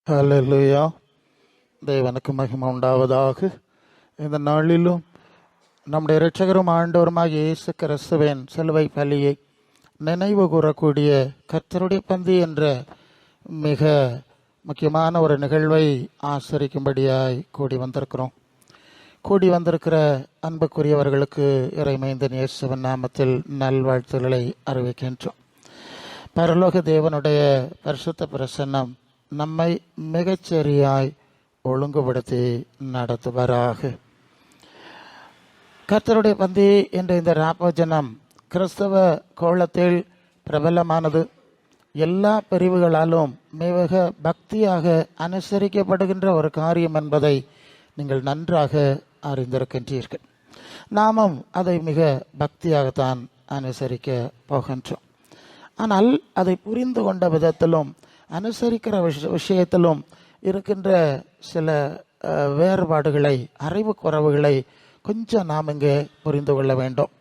ஹல்லேலூயா. தேவனுக்கு மகிமை உண்டாவதாக. இந்த நாளிலும் நம்முடைய இரட்சகரும் ஆண்டவருமாகிய இயேசு கிறிஸ்துவின் சிலுவை பலியை நினைவு கூறக்கூடிய கர்த்தருடைய பந்தி என்ற மிக முக்கியமான ஒரு நிகழ்வை ஆசரிக்கும்படியாய் கூடி வந்திருக்கிறோம். கூடி வந்திருக்கிற அன்புக்குரியவர்களுக்கு இறைமைந்தன் இயேசுவின் நாமத்தில் நல்வாழ்த்துக்களை அறிவிக்கின்றோம். பரலோக தேவனுடைய பரிசுத்த பிரசன்னம் நம்மை மிகச்சரியாய் ஒழுங்குபடுத்தி நடத்துவாராக. கர்த்தருடைய பந்தி என்ற இந்த ராப்போஜனம் கிறிஸ்தவ கோலத்தில் பிரபலமானது. எல்லா பிரிவுகளாலும் மிக பக்தியாக அனுசரிக்கப்படுகின்ற ஒரு காரியம் என்பதை நீங்கள் நன்றாக அறிந்திருக்கின்றீர்கள். நாமும் அதை மிக பக்தியாகத்தான் அனுசரிக்க போகின்றோம். ஆனால் அதை புரிந்து கொண்ட விதத்திலும் அனுசரிக்கிற விஷயத்திலும் இருக்கின்ற சில வேறுபாடுகளை, அறிவு குறைவுகளை கொஞ்சம் நாம் இங்கே புரிந்து கொள்ள வேண்டும்.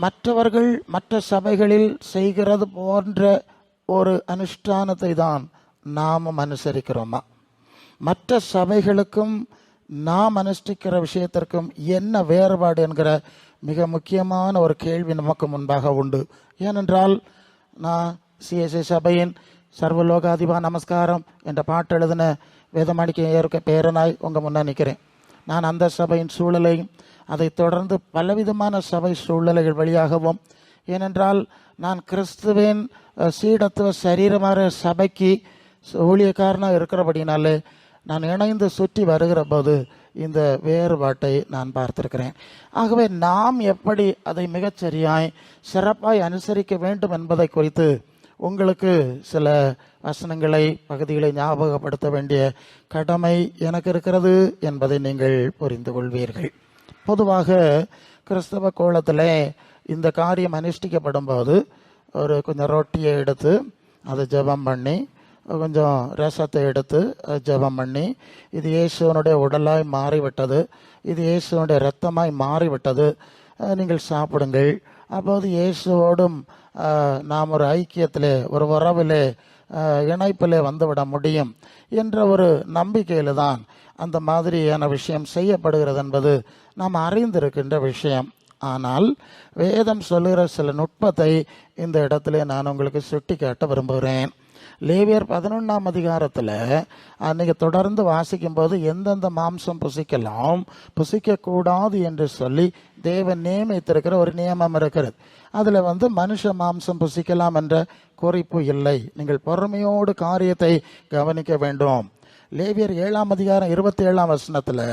மற்றவர்கள் மற்ற சபைகளில் செய்கிறது போன்ற ஒரு அனுஷ்டானத்தை தான் நாமும் அனுசரிக்கிறோமா? மற்ற சபைகளுக்கும் நாம் அனுஷ்டிக்கிற விஷயத்திற்கும் என்ன வேறுபாடு என்கிற மிக முக்கியமான ஒரு கேள்வி நமக்கு முன்பாக உண்டு. ஏனென்றால் நான் சிஎஸ்ஐ சபையின் சர்வலோகாதிபா நமஸ்காரம் என்ற பாட்டு எழுதின வேதமாணிக்க ஏற்க பேரனாய் உங்கள் முன்னே நிற்கிறேன். நான் அந்த சபையின் சூழலையும் அதை தொடர்ந்து பலவிதமான சபை சூழ்நிலைகள் வழியாகவும், ஏனென்றால் நான் கிறிஸ்துவின் சீடத்துவ சரீரமான சபைக்கு ஊழியக்காரனாக இருக்கிறபடினாலே நான் இணைந்து சுற்றி வருகிற போது இந்த வேறுபாட்டை நான் பார்த்திருக்கிறேன். ஆகவே நாம் எப்படி அதை மிகச்சரியாய் சிறப்பாய் அனுசரிக்க வேண்டும் என்பதை குறித்து உங்களுக்கு சில வசனங்களை, பகுதிகளை ஞாபகப்படுத்த வேண்டிய கடமை எனக்கு இருக்கிறது என்பதை நீங்கள் புரிந்து கொள்வீர்கள். பொதுவாக கிறிஸ்தவ கோலத்தில் இந்த காரியம் அனுஷ்டிக்கப்படும் போது கொஞ்சம் ரொட்டியை எடுத்து அதை ஜெபம் பண்ணி, கொஞ்சம் ரசத்தை எடுத்து ஜெபம் பண்ணி, இது இயேசுவனுடைய உடலாய் மாறிவிட்டது, இது இயேசுவனுடைய இரத்தமாய் மாறிவிட்டது, நீங்கள் சாப்பிடுங்கள், அப்போது இயேசுவோடும் நாம் ஒரு ஐக்கியத்திலே, ஒரு உறவிலே, இணைப்பிலே வந்துவிட முடியும் என்ற ஒரு நம்பிக்கையில் தான் அந்த மாதிரியான விஷயம் செய்யப்படுகிறது என்பது நாம் அறிந்திருக்கின்ற விஷயம். ஆனால் வேதம் சொல்லுகிற சில நுட்பத்தை இந்த இடத்துல நான் உங்களுக்கு சுட்டி காட்ட விரும்புகிறேன். லேவியர் 11ஆம் அதிகாரத்தில் அன்றைக்கி தொடர்ந்து வாசிக்கும் போது எந்தெந்த மாம்சம் புசிக்கலாம், புசிக்கக்கூடாது என்று சொல்லி தேவன் நியமித்திருக்கிற ஒரு நியமம் இருக்கிறது. அதில் மனுஷ மாம்சம் புசிக்கலாம் என்ற குறிப்பு இல்லை. நீங்கள் பொறுமையோடு காரியத்தை கவனிக்க வேண்டும். லேவியர் 7ஆம் அதிகாரம் 27ஆம் வசனத்தில்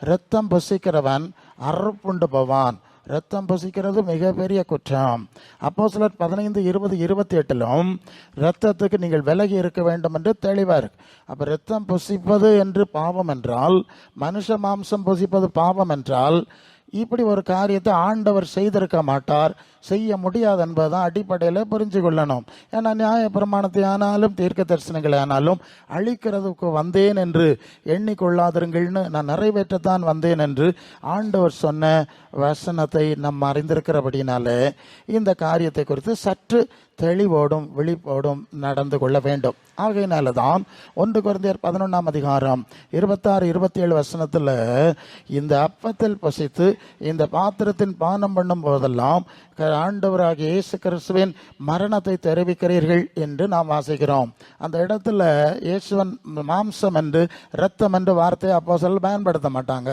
இரத்தம் புசிக்கிறவன் அறுப்புண்டு போவான். இரத்தம் புசிக்கிறது மிகப்பெரிய குற்றம். அப்போஸ்தலர் 15, 20, 28 இரத்தத்துக்கு நீங்கள் விலகி இருக்க வேண்டும் என்று தெளிவார். அப்போ இரத்தம் புசிப்பது என்று பாவம் என்றால், மனுஷ மாம்சம் புசிப்பது பாவம் என்றால், இப்படி ஒரு காரியத்தை ஆண்டவர் செய்திருக்க மாட்டார், செய்ய முடியாது என்பதுதான் அடிப்படையில் புரிஞ்சு கொள்ளணும். ஏன்னா நியாய பிரமாணத்தை ஆனாலும் தீர்க்க தரிசனங்களை ஆனாலும் அழிக்கிறதுக்கு வந்தேன் என்று எண்ணிக்கொள்ளாதிருங்கள்னு, நான் நிறைவேற்றத்தான் வந்தேன் என்று ஆண்டவர் சொன்ன வசனத்தை நம்ம அறிந்திருக்கிறபடினாலே இந்த காரியத்தை குறித்து சற்று தெளிவோடும் விழிப்போடும் நடந்து கொள்ள வேண்டும். ஆகையினால தான் 1 கொரிந்தியர் 11ஆம் அதிகாரம் 26, 27 வசனத்தில் இந்த அப்பத்தில் பசித்து இந்த பாத்திரத்தின் பானம் பண்ணும் போதெல்லாம் ஆண்டவராகிய இயேசு கிறிஸ்துவின் மரணத்தை தெரிவிக்கிறீர்கள் என்று நாம் வாசிக்கிறோம். அந்த இடத்துல இயேசுவன் மாம்சம் என்று இரத்தம் என்று வார்த்தையை அப்போஸ்தலர்கள் பயன்படுத்த மாட்டாங்க,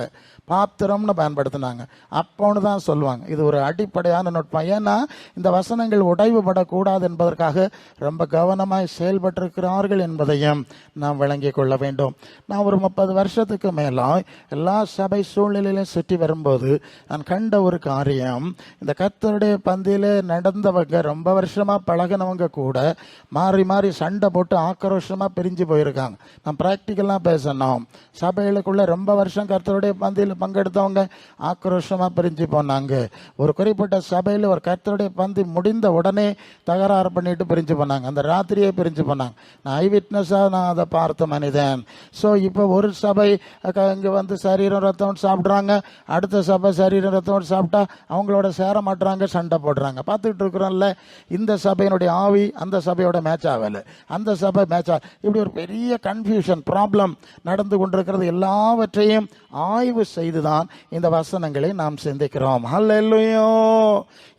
பாத்திரம்னு பயன்படுத்தினாங்க. அப்போன்னு தான் சொல்லுவாங்க. இது ஒரு அடிப்படையான நுட்பம். ஏன்னா இந்த வசனங்கள் உடைவுபடக்கூடாது என்பதற்காக ரொம்ப கவனமாய் செயல்பட்டிருக்கிறார்கள் என்பதையும் நாம் விளங்கி கொள்ள வேண்டும். நான் ஒரு 30 வருஷத்துக்கு மேலாக எல்லா சபை சூழ்நிலையிலும் சுற்றி வரும்போது நான் கண்ட ஒரு காரியம், இந்த கர்த்தருடைய பந்தியில் நடந்தவங்க, ரொம்ப வருஷமாக பழகினவங்க கூட மாறி மாறி சண்டை போட்டு ஆக்ரோஷமாக பிரிஞ்சு போயிருக்காங்க. நான் ப்ராக்டிக்கலாக பேசணும். சபைகளுக்குள்ள ரொம்ப வருஷம் கர்த்தருடைய பந்தியில் பங்கெடுத்தவங்க ஆக்ரோஷமாக பிரிஞ்சு போனாங்க. ஒரு குறிப்பிட்ட சபையில் ஒரு கர்த்தருடைய பந்தி முடிந்த உடனே தகராறு பண்ணிட்டு பிரிஞ்சு போனாங்க. அந்த ராத்திரியே பிரிஞ்சு போனாங்க. நான் ஐ விட்னஸாக நான் அதை பார்த்த மனிதன். ஸோ இப்போ ஒரு சபை இங்கே வந்து சரீரம் ரத்தம் சாப்பிட்றாங்க, அடுத்த சபை சரீரம் ரத்தம் சாப்பிட்டா அவங்களோட சேர மாட்டுறாங்க, சண்டை போடுறாங்க. பார்த்துக்கிட்டு இருக்கிறோம்ல. இந்த சபையினுடைய ஆவி அந்த சபையோட மேட்ச் ஆகலை, அந்த சபை மேட்ச் இப்படி ஒரு பெரிய கன்ஃபியூஷன் ப்ராப்ளம் நடந்து கொண்டிருக்கிறது. எல்லாவற்றையும் ஆய்வு செய்துதான் இந்த வசனங்களை நாம் சிந்திக்கிறோம். ஹல்லேலூயா.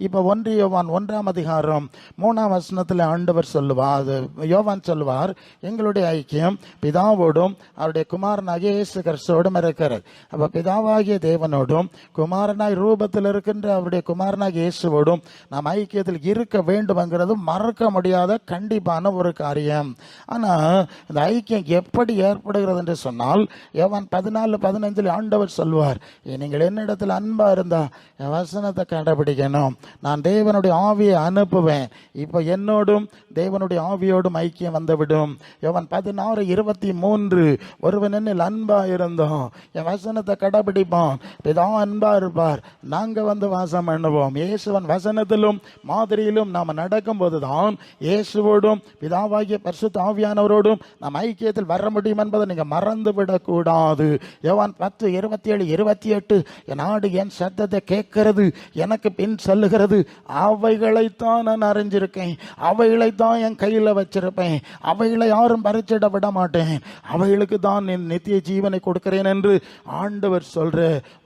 இப்போ 1 யோவான் 1ஆம் அதிகாரம் 3ஆம் வசனத்தில் ஆண்டவர் சொல்லுவார், யோவான் சொல்லுவார், எங்களுடைய ஐக்கியம் பிதாவோடும் அவருடைய குமாரனாகிய இயேசு கிறிஸ்துவோடும் இருக்கிறது. அப்போ பிதாவாகிய தேவனோடும் குமாரனாய் ரூபத்தில் இருக்கின்ற அவருடைய குமாரனாகிய இயேசுவோடும் நாம் ஐக்கியத்தில் இருக்க வேண்டும்ங்கிறது மறக்க முடியாத கண்டிப்பான ஒரு காரியம். ஆனால் இந்த ஐக்கியம் எப்படி ஏற்படுகிறது என்று சொன்னால், யோவான் 14:15 ஆண்டவர் சொல்வார், நீங்கள் என்னிடத்தில் அன்பா இருந்தா என் வசனத்தை கடைபிடிக்கணும், நான் தேவனுடைய ஆவியை அனுப்புவேன். இப்போ என்னோடும் தேவனுடைய ஆவியோடும் ஐக்கியம் வந்துவிடும். யோவான் 16:23 ஒருவன் என்னில் அன்பா இருந்தோம் என் வசனத்தை கடைபிடிப்பான், பிதா அன்பா இருப்பார், நாங்க வந்து வாசம் பண்ணுவோம். இயேசுவன் வசனத்திலும் மாதிரியிலும் நாம் நடக்கும் போதுதான் இயேசுவோடும் பிதாவாகிய பரிசுத்த ஆவியானவரோடும் நாம் ஐக்கியத்தில் வர முடியும் என்பதை நீங்க மறந்து விடக்கூடாது. யோவான் 10:27-28 என் ஆடு என் சத்தத்தை கேட்கிறது, எனக்கு பின் செல்லுகிறது, அவைகளைத்தான் நான் அறிஞ்சிருக்கேன், அவைகளைத்தான் என் கையில வச்சிருப்பேன், அவைகளை யாரும் பறிச்சிட விட மாட்டேன், அவைகளுக்கு தான் என் நித்திய ஜீவனை கொடுக்கிறேன் என்று ஆண்டவர் சொல்ற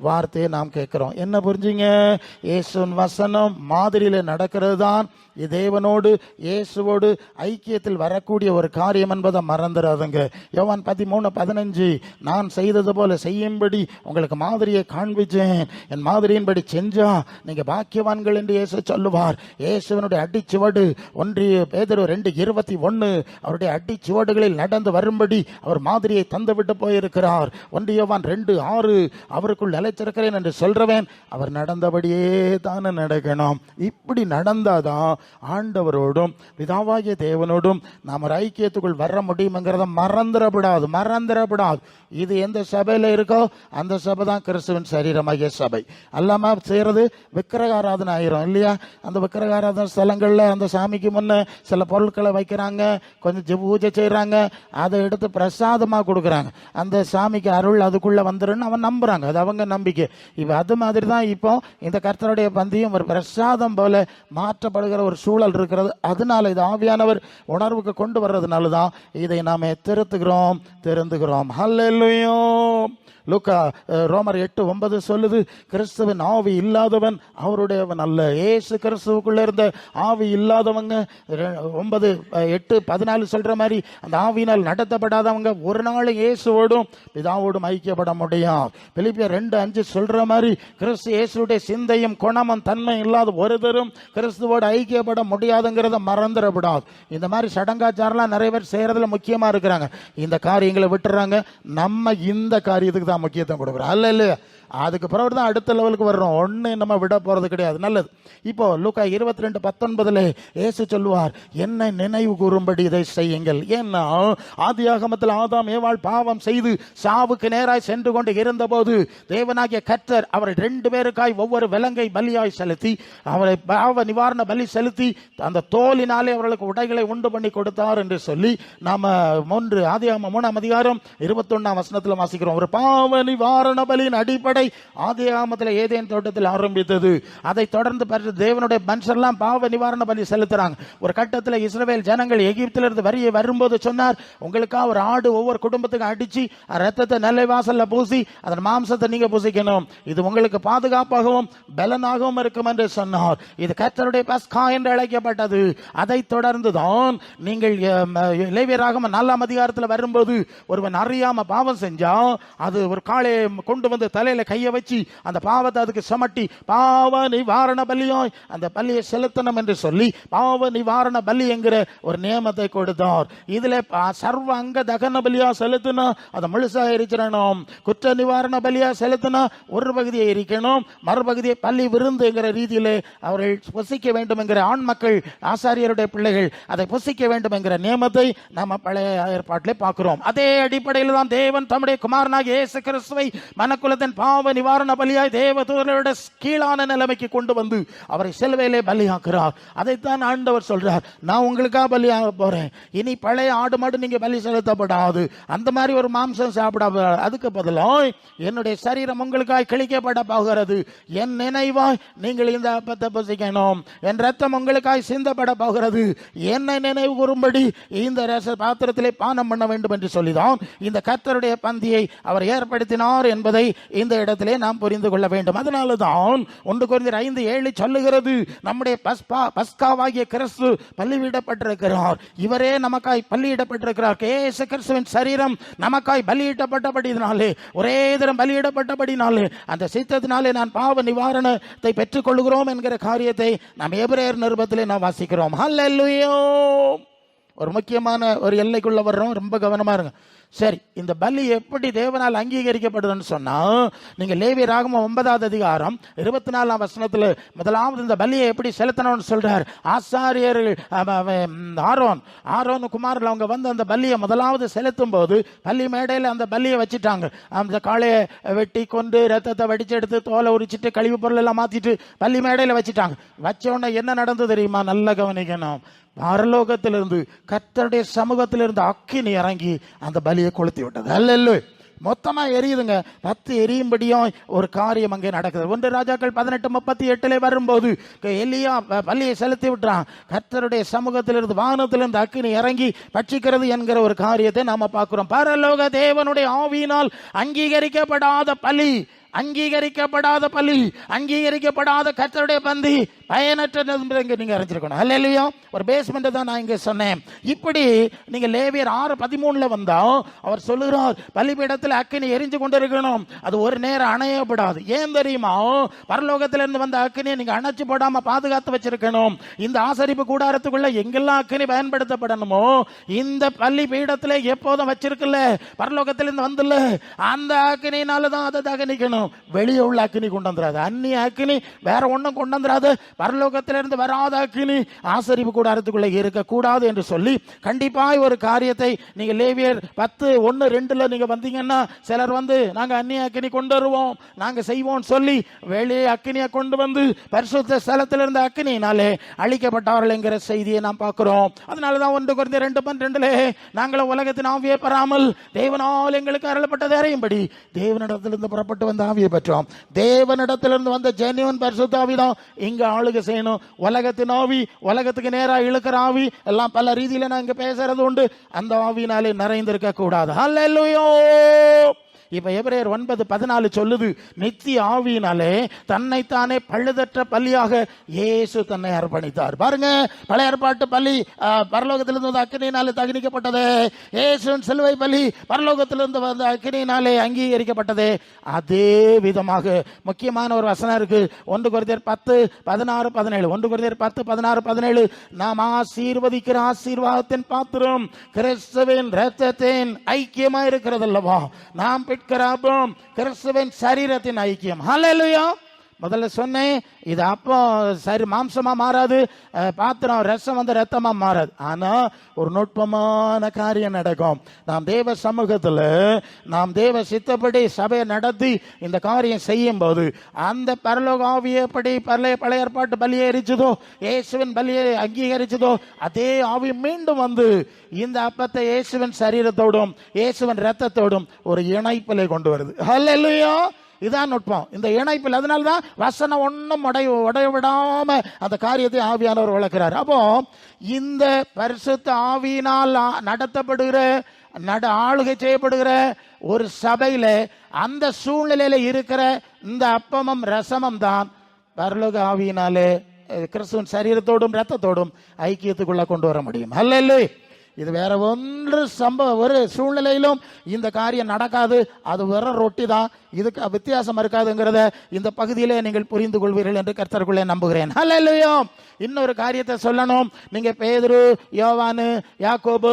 வார்த்தையை நாம் கேட்கிறோம். என்ன புரிஞ்சுங்க? இயேசுவின் வசனம் மாதிரியில நடக்கிறது தான் தேவனோடு இயேசுவோடு ஐக்கியத்தில் வரக்கூடிய ஒரு காரியம் என்பதை மறந்துடாதுங்க. யோவான் 13:15 நான் செய்தது போல செய்யும்படி உங்களுக்கு மாதிரியை காண்பிச்சேன், என் மாதிரியின்படி செஞ்சா நீங்க பாக்கியவான்கள் என்று இயேசு சொல்லுவார். இயேசுவனுடைய அடிச்சுவடு 1 பேதுரு 2:21 அவருடைய அடிச்சுவடுகளில் நடந்து வரும்படி அவர் மாதிரியை தந்துவிட்டு போயிருக்கிறார். 1 யோவான் 2:6 அவருக்குள் நிலைத்திருக்கிறேன் என்று சொல்றவன் அவர் நடந்தபடியே தானே நடக்கணும். இப்படி நடந்தாதான் ஆண்டவரோடும் பிதாவாகிய தேவனோடும் நாம் ஒரு ஐக்கியத்துக்குள் வர முடியுங்கிறத மறந்துடப்படாது. இது எந்த சபையில இருக்கோ அந்த சபை தான் கிறிஸ்துவின் சரீரமாகிய சபை. அல்லாம செய்யறது விக்கிரகாராதனை ஆயிரும் இல்லையா? அந்த விக்கிரகாராதனை ஸ்தலங்கள்ல அந்த சாமிக்கு முன்ன சில பொருட்களை வைக்கிறாங்க, கொஞ்சம் பூஜை செய்யறாங்க, அதை எடுத்து பிரசாதமா கொடுக்குறாங்க. அந்த சாமிக்கு அருள் அதுக்குள்ள வந்துருன்னு அவன் நம்புறாங்க, அது அவங்க நம்பிக்கை. இப்ப அது மாதிரி தான் இப்போ இந்த கர்த்தருடைய பந்தியும் ஒரு பிரசாதம் போல மாற்றப்படுகிற ஒரு சூழல் இருக்கிறது. அதனால இது ஆவியானவர் உணர்வுக்கு கொண்டு வர்றதுனால தான் இதை நாம திருந்துகிறோம். ஹல்லேலூயா. லூக்கா ரோமர் 8:9 சொல்லுது, கிறிஸ்துவின் ஆவி இல்லாதவன் அவருடையவன் அல்ல. இயேசு கிறிஸ்துவுக்குள்ள இருந்த ஆவி இல்லாதவங்க 9:8-14 சொல்ற மாதிரி அந்த ஆவியினால் நடத்தப்படாதவங்க ஒரு நாள் இயேசுவோடும் பிதாவோடும் ஐக்கியப்பட முடியும். பிலிப்பியர் 2:5 சொல்ற மாதிரி கிறிஸ்து இயேசுடைய சிந்தையும் குணமும் தன்மை இல்லாத ஒருத்தரும் கிறிஸ்துவோடு ஐக்கியப்பட முடியாதுங்கிறத மறந்துடப்படாது. இந்த மாதிரி சடங்காச்சாரம்லாம் நிறைய பேர் செய்யறதுல முக்கியமா இருக்கிறாங்க, இந்த காரியங்களை விட்டுறாங்க. நம்ம இந்த காரியத்துக்கு தான் முக்கியத்துவம் கொடுக்குறோம். அல்ல, அதுக்கு பிறகு தான் அடுத்த லெவலுக்கு வர்றோம். ஒன்னு நம்ம விட போறது கிடையாது. நல்லது. இப்போ லூக்கா 22:19 இயேசு சொல்லுவார், என்னை நினைவு கூறும்படி இதை செய்யுங்கள். ஏன்னா ஆதியாகமத்தில் ஆதாம் ஏவாள் பாவம் செய்து சாவுக்கு நேராய் சென்று கொண்டு இருந்தபோது தேவனாகிய கர்த்தர் அவரை 2 பேருக்காய் ஒவ்வொரு விலங்கை பலியாய் செலுத்தி அவரை பாவ நிவாரண பலி செலுத்தி அந்த தோலினாலே அவர்களுக்கு உடைகளை உண்டு பண்ணி கொடுத்தார் என்று சொல்லி நாம ஆதியாகமம் 3ஆம் அதிகாரம் 21ஆம் வசனத்தில் வாசிக்கிறோம். ஒரு பாவ நிவாரண பலியின் அடிப்படை ஆதியாகமத்தில் ஏதேன் தோட்டத்தில் ஆரம்பித்தது. அதை தொடர்ந்து தேவனுடைய மனுஷர்லாம் பாவ நிவாரண பலி செலுத்துறாங்க. ஒரு கட்டத்தில் இஸ்ரவேல் ஜனங்கள் எகிப்திலிருந்து வரியை வரும்போது சொன்னார், உங்களுக்காக ஒரு ஆடு ஒவ்வொரு குடும்பத்துக்கும் அடிச்சு ரத்தத்தை நிலைவாசல்ல பூசி அதன் மாம்சத்தை நீங்க பூசிக்கணும், இது உங்களுக்கு பாதுகாப்பாகவும் பலனாகவும் இருக்கும் என்று சொன்னார். இது கர்த்தருடைய பஸ்கா என்று அழைக்கப்பட்டது. அதை தொடர்ந்து தான் நீங்கள் லேவியராகமம் 4ஆம் அதிகாரத்தில் வரும்போது ஒருவன் அறியாம பாவம் செஞ்சா அது ஒரு காளையை கொண்டு வந்து தலையில கையை வச்சு அந்த பாவத்தை அதுக்கு சமட்டி பாவ நிவாரண பலியாய் அந்த பலியை செலுத்தணும் என்று சொல்லி பாவ நிவாரண பலி என்கிற ஒரு நியமத்தை கொடுத்தார். இதுல சர்வ அங்க தகன பலியா செலுத்தினா அதை முழுசா எரிச்சிடணும், குற்ற நிவாரண பலியா செலுத்தினா ஒரு பகுதியை எரிக்கணும், மறுபகுதியை பள்ளி விருந்துங்கிற ரீதியிலே அவர்கள் புசிக்க வேண்டும் என்கிற ஆண் மக்கள் ஆசாரியருடைய பிள்ளைகள் அதை புசிக்க வேண்டும் என்கிற நியமத்தை நம்ம பழைய ஏற்பாட்டிலே பார்க்கிறோம். அதே அடிப்படையில் தான் தேவன் தம்முடைய குமாரனாகிய இயேசு கிறிஸ்துவை மனக்குலத்தின் பாவ பாவ நிவாரண பலியாய் தேவதூதரோட கீழான நிலைமைக்கு கொண்டு வந்து அவரை சிலுவையிலே பலியாக்குறார். அதைத்தான் ஆண்டவர் சொல்றார், நான் உங்களுக்காக பலியாக போறேன். இனி பழைய ஆடு மாடு நீங்க பலி செலுத்தப்படாது, அந்த மாதிரி ஒரு மாம்சம் சாப்பிடாது. அதுக்கு பதிலாக என்னுடைய சரீரம் உங்களுக்காய் கிழிக்கப்பட போகிறது. என் நினைவாய் நீங்கள் இந்த அப்பத்தை புசிக்கணும். என் ரத்தம் உங்களுக்காய் சிந்தப்பட போகிறது. என்னை நினைவு கூறும்படி இந்த ரச பாத்திரத்திலே பானம் பண்ண வேண்டும் என்று சொல்லிதான் இந்த கர்த்தருடைய பந்தியை அவர் ஏற்படுத்தினார் என்பதை இந்த இடத்திலே நாம் புரிந்து கொள்ள வேண்டும். அதனால்தான் 1 கொரிந்தியர் 5:7 சொல்லுகிறது, நம்முடைய பஸ்காவாகிய கிறிஸ்து பலியிடப்பட்டிருக்கிறார். இவரே நமக்காய் பலியிடப்பட்டிருக்கிறார். இயேசு கிறிஸ்துவின் சரீரம் நமக்காய் பலியிடப்பட்டபடினாலே, ஒரே தரம் பலியிடப்பட்டபடினாலே, அந்த சித்தத்தினாலே நான் பாவ நிவாரணத்தை பெற்றுக் கொள்கிறோம் என்கிற காரியத்தை நாம் எபிரேயர் நிருபத்திலே நாம் வாசிக்கிறோம். ஹல்லேலூயா. ஒரு முக்கியமான ஒரு எல்லைக்குள்ள வர்றோம், ரொம்ப கவனமா இருங்க. சரி, இந்த பலி எப்படி தேவனால் அங்கீகரிக்கப்படுதுன்னு சொன்னா, நீங்க லேவியராகமம் 9வது அதிகாரம் 24ஆம் வசனத்துல முதலாவது இந்த பலியை எப்படி செலுத்தணும்னு சொல்றார். ஆசாரியர்கள் ஆரோன் குமாரில் அவங்க வந்து அந்த பலியை முதலாவது செலுத்தும் போது பள்ளி மேடையில் அந்த பலியை வச்சுட்டாங்க. அந்த காளையை வெட்டி கொண்டு ரத்தத்தை வடிச்சு எடுத்து தோலை உரிச்சிட்டு கழிவு பொருள் எல்லாம் மாத்திட்டு பள்ளி மேடையில் வச்சுட்டாங்க. வச்ச உடனே என்ன நடந்தது தெரியுமா? நல்ல கவனிக்கணும். பரலோகத்திலிருந்து கர்த்தருடைய சமூகத்திலிருந்து அக்கினி இறங்கி அந்த பலியை கொளுத்தி விட்டது. அல்லேலூயா. மொத்தமா எரியுதுங்க. 10 எரியும்படியும் ஒரு காரியம் அங்கே நடக்குது. 1 ராஜாக்கள் 18:38 வரும்போது எலியா பலியை செலுத்தி விட்டான். கர்த்தருடைய சமூகத்திலிருந்து வானத்திலிருந்து அக்கினி இறங்கி பட்சிக்கிறது என்கிற ஒரு காரியத்தை நாம பார்க்கிறோம். பரலோக தேவனுடைய ஆவியினால் அங்கீகரிக்கப்படாத பலி, அங்கீகரிக்கப்படாத பலி, அங்கீகரிக்கப்படாத கர்த்தருடைய பந்தி பயனற்றது நீங்க அறிஞ்சிருக்கணும். அல்லேலூயா. ஒரு பேஸ்மெண்ட் தான் நான் இங்க சொன்னேன். இப்படி நீங்க லேவியர் 6:13 வந்தா அவர் சொல்லுகிறார், பலிபீடத்தில் அக்கினி எரிஞ்சு கொண்டிருக்கணும், அது ஒரு நேரம் அணையப்படாது. ஏன் தெரியுமா? பரலோகத்திலிருந்து வந்த அக்கினியை நீங்க அணைச்சு போடாம பாதுகாத்து வச்சிருக்கணும். இந்த ஆசரிப்பு கூடாரத்துக்குள்ள எங்கெல்லாம் அக்கினி பயன்படுத்தப்படணுமோ இந்த பள்ளி பீடத்துல எப்போதும் வச்சிருக்கல, பரலோகத்திலிருந்து வந்துல அந்த அக்கினினாலதான் அதை தகனிக்கணும். வெளியே உள்ள அக்கினி கொண்டு வந்துடாது, அந்நிய அக்கினி வேற ஒன்னும் கொண்டு வந்துடாது, பரலோகத்திலிருந்து வராத அக்கினி ஆசரிப்பு கூடாரத்துக்குள்ள இருக்கக்கூடாது என்று சொல்லி கண்டிப்பாய் ஒரு காரியத்தை நீங்க லேவியர் 10:1-2 நீங்க வந்தீங்கன்னா சிலர் வந்து நாங்க அந்நிய அக்கினி கொண்டு வருவோம், நாங்க செய்வோம் சொல்லி வெளியே அக்கினியை கொண்டு வந்து பரிசுத்த ஸ்தலத்திலிருந்து அக்கினியினாலே அழிக்கப்பட்டார்கள் என்கிற செய்தியை நாம் பார்க்கிறோம். அதனாலதான் 1 கொரிந்தியர் 2:12 நாங்களும் உலகத்தின் ஆவியை பெறாமல் தேவனால் எங்களுக்கு அருளப்பட்டதை அறியும்படி தேவனிடத்திலிருந்து புறப்பட்டு வந்த ஆவியை பெற்றோம். தேவனிடத்திலிருந்து வந்த ஜென்யூன் பரிசுத்த ஆவி தான் இங்க ஆளுகை செய்யணும். உலகத்தின் ஆவி, உலகத்துக்கு நேராக இழுக்கிற ஆவி எல்லாம் பல ரீதியில நான் இங்க பேசுறது உண்டு. அந்த ஆவினாலே நிறைந்திருக்க கூடாது. ஹல்லேலூயா. இப்ப எபிரேயர் 9:14 சொல்லுது, நித்திய ஆவியினாலே தன்னைத்தானே பழுதற்ற பலியாக இயேசு தன்னை அர்ப்பணித்தார். பாருங்க, பழைய ஏற்பாட்டு பலி பரலோகத்திலிருந்து அக்கினியினாலே தகனிக்கப்பட்டது. இயேசுவின் சிலுவை பலி பரலோகத்திலிருந்து வந்த அக்கினியினாலே அங்கீகரிக்கப்பட்டது. அதே விதமாக முக்கியமான ஒரு வசனம் இருக்கு. 1 கொரிந்தியர் 10:16-17. 1 கொரிந்தியர் 10:16-17 நாம் ஆசீர்வதிக்கிற ஆசீர்வாதத்தின் பாத்திரம் கிறிஸ்துவின் இரத்தத்தின் ஐக்கியமா இருக்கிறது அல்லவா? நாம் கிறிஸ்துவின் சரீரத்தின் ஐக்கியம். ஹல்லேலூயா. முதல்ல சொன்னேன், இது அப்போ சரி மாம்சமா மாறாது, பாத்திரம் ரசம் வந்து ரத்தமா மாறாது. ஆனா ஒரு நுட்பமான காரியம் நடக்கும். நாம் தேவ சமூகத்தில் நாம் தேவ சித்தப்படி சபையை நடத்தி இந்த காரியம் செய்யும் போது அந்த பரலோக ஆவியப்படி பழைய ஏற்பாட்டு பலியை எரிச்சதோ, இயேசுவின் பலியை அங்கீகரிச்சதோ, அதே ஆவி மீண்டும் வந்து இந்த அப்பத்தை இயேசுவின் சரீரத்தோடும் இயேசுவின் ரத்தத்தோடும் ஒரு இணைப்பிலை கொண்டு வருது. ஹல்லேலூயா. இதான் நுட்பம், இந்த இணைப்பில். அதனால்தான் வசனம் ஒன்றும் உடைய விடாம அந்த காரியத்தை ஆவியானவர் வளர்க்கிறார். அப்போ இந்த பரிசுத்த ஆவியினால் நடத்தப்படுகிற ஆளுகை செய்யப்படுகிற ஒரு சபையில அந்த சூழ்நிலையில இருக்கிற இந்த அப்பமும் ரசமும் தான் பரலோக ஆவியினாலே கிறிஸ்துவின் சரீரத்தோடும் ரத்தத்தோடும் ஐக்கியத்துக்குள்ள கொண்டு வர முடியும். ஹல்லேலூயா. இது வேற ஒரு சூழ்நிலையிலும் இந்த காரியம் நடக்காது. அது வேற ரொட்டி தான், இதுக்கு வித்தியாசம் இருக்காதுங்கிறத இந்த பகுதியிலே நீங்கள் புரிந்து கொள்வீர்கள் என்று கர்த்தருக்குள்ளே நம்புகிறேன். ஹல்லேலூயா. இன்னொரு காரியத்தை சொல்லணும். நீங்க பேதுரு, யோவானு, யாக்கோபு,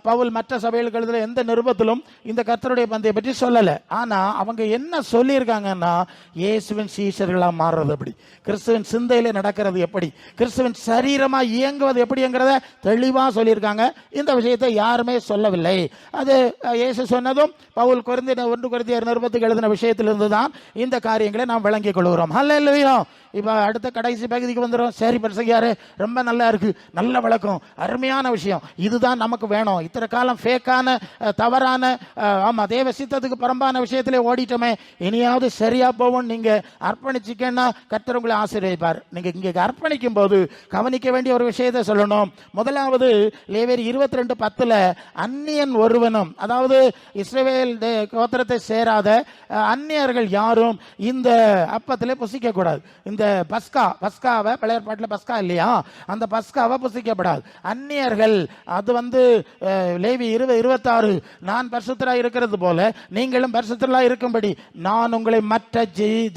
பவுல் மற்ற சபைகளுக்கு எழுதுற எந்த நிருபத்திலும் இந்த கர்த்தருடைய பந்தியை பற்றி சொல்லல. ஆனா அவங்க என்ன சொல்லியிருக்காங்கன்னா, இயேசுவின் சீஷர்களா மாறுறது எப்படி, கிறிஸ்துவின் சிந்தையில நடக்கிறது எப்படி, கிறிஸ்துவின் சரீரமா இயங்குவது எப்படிங்கிறத தெளிவா சொல்லியிருக்காங்க. இந்த விஷயத்தை யாருமே சொல்லவில்லை. அது இயேசு சொன்னதும் பவுல் 1 கொரிந்தியர் நிருபத்துக்கு எழுதின விஷயத்திலிருந்து தான் இந்த காரியங்களை நாம் விளங்கிக் கொள்கிறோம். ஹல்லேலூயா. இப்போ அடுத்த கடைசி பகுதிக்கு வந்துடும். சரி பிரசங்கியாரே, ரொம்ப நல்லா இருக்கு, நல்ல விளக்கம், அருமையான விஷயம், இதுதான் நமக்கு வேணும். இத்தனை காலம் ஃபேக்கான தவறான தேவ சித்தத்துக்கு புறம்பான விஷயத்திலே ஓடிட்டோமே, இனியாவது சரியா போவோம். நீங்க அர்ப்பணிச்சிக்கன்னா கர்த்தர் உங்களை ஆசீர்வதிப்பார். நீங்க இங்க அர்ப்பணிக்கும் போது கவனிக்க வேண்டிய ஒரு விஷயத்தை சொல்லணும். முதலாவது லேவியர் 22:10 அந்நியன் ஒருவனும், அதாவது இஸ்ரவேல் கோத்திரத்தை சேராத அந்நியர்கள் யாரும் இந்த அப்பத்திலே புசிக்க கூடாது. இந்த பஸ்காவை பழைய பாட்டில் பஸ்கா இல்லையா, அந்த பஸ்காவை புசிக்கப்படாது. அந்நியர்கள், அது லேவி 20:26 நான் பரிசுத்தராய் இருக்கிறது போல நீங்களும் பரிசுத்தராய் இருக்கும்படி நான் உங்களை மற்ற